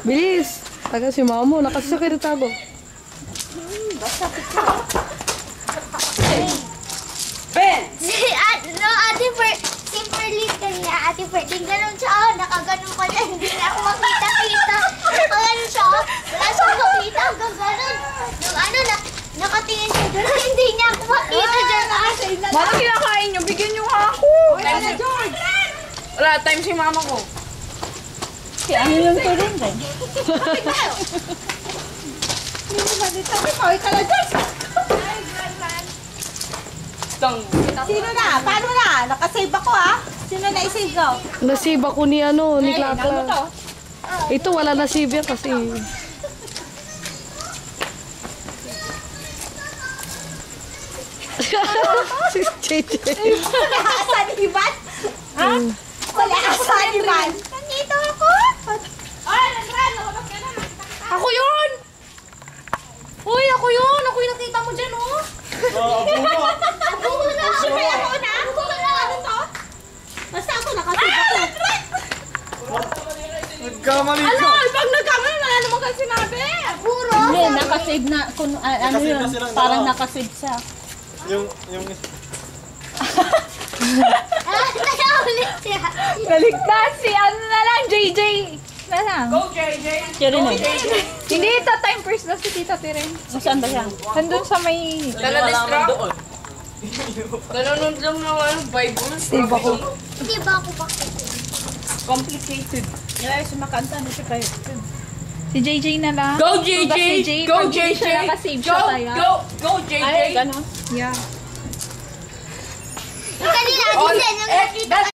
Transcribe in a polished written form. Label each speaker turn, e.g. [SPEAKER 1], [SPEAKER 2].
[SPEAKER 1] Bilis. Taga si mamo. Nakasasakay na tago.
[SPEAKER 2] Basta pika.
[SPEAKER 3] Ben!
[SPEAKER 4] Ate si Perlin kanina, Ate Perlin, ganun siya, nakaganon pa niya, hindi na ako makita-kita. Nakaganon siya, wala siyang makita, gaganon. Yung nakatingin siya doon, hindi niya ako makita dyan.
[SPEAKER 2] Mama, kinakain nyo, bigyan nyo nga ako.
[SPEAKER 3] Wala, time si mama ko.
[SPEAKER 2] Si ano yung turin din? Hindi ba dito? Kawin ka na dyan. Sino na? Paano na? Nakasave ako Sino na isave ko?
[SPEAKER 1] Nasave ako ni ni
[SPEAKER 2] Ano to?
[SPEAKER 1] Clara. Ito wala nasave yan kasi. Si JJ.
[SPEAKER 2] Wala ka sa animal? Ha? Wala ka sa animal? Nandito ako. Ay, Ren, lumabas ka na.
[SPEAKER 3] Ako yun! Uy, ako yun! Ako yung nakita mo dyan, oh!
[SPEAKER 2] Ako na. Ako na. Ano to? Basta ako nakasave ako.
[SPEAKER 5] Nagkamali ka.
[SPEAKER 3] Pag nagkamali, wala naman kang sinabi!
[SPEAKER 4] Puro.
[SPEAKER 2] Hindi, nakasave na. Ano yun?
[SPEAKER 5] na silang
[SPEAKER 2] Parang
[SPEAKER 5] dalawa.
[SPEAKER 2] nakasave siya.
[SPEAKER 5] Yung...
[SPEAKER 4] Nakaulit siya.
[SPEAKER 2] Galigtas si ano na lang, JJ. Na lang.
[SPEAKER 3] Go, JJ!
[SPEAKER 2] Tirin Hindi, ito time first na si Tita Tirin. Saan ba siya? Nandun sa may...
[SPEAKER 3] Taladistra? Nanonood lang ng Bible.
[SPEAKER 1] Save ako.
[SPEAKER 4] Hindi ba ako bakit?
[SPEAKER 3] Complicated.
[SPEAKER 2] Ay, sumakanta na siya kayo. Si JJ na lang.
[SPEAKER 3] Go, JJ! Go,
[SPEAKER 2] Pag hindi
[SPEAKER 3] JJ!
[SPEAKER 2] siya nakasave
[SPEAKER 3] Go,
[SPEAKER 2] siya kaya.
[SPEAKER 3] go, JJ!
[SPEAKER 2] Ay, gano'n.
[SPEAKER 1] Yeah.
[SPEAKER 4] Kanina, din, yung nakita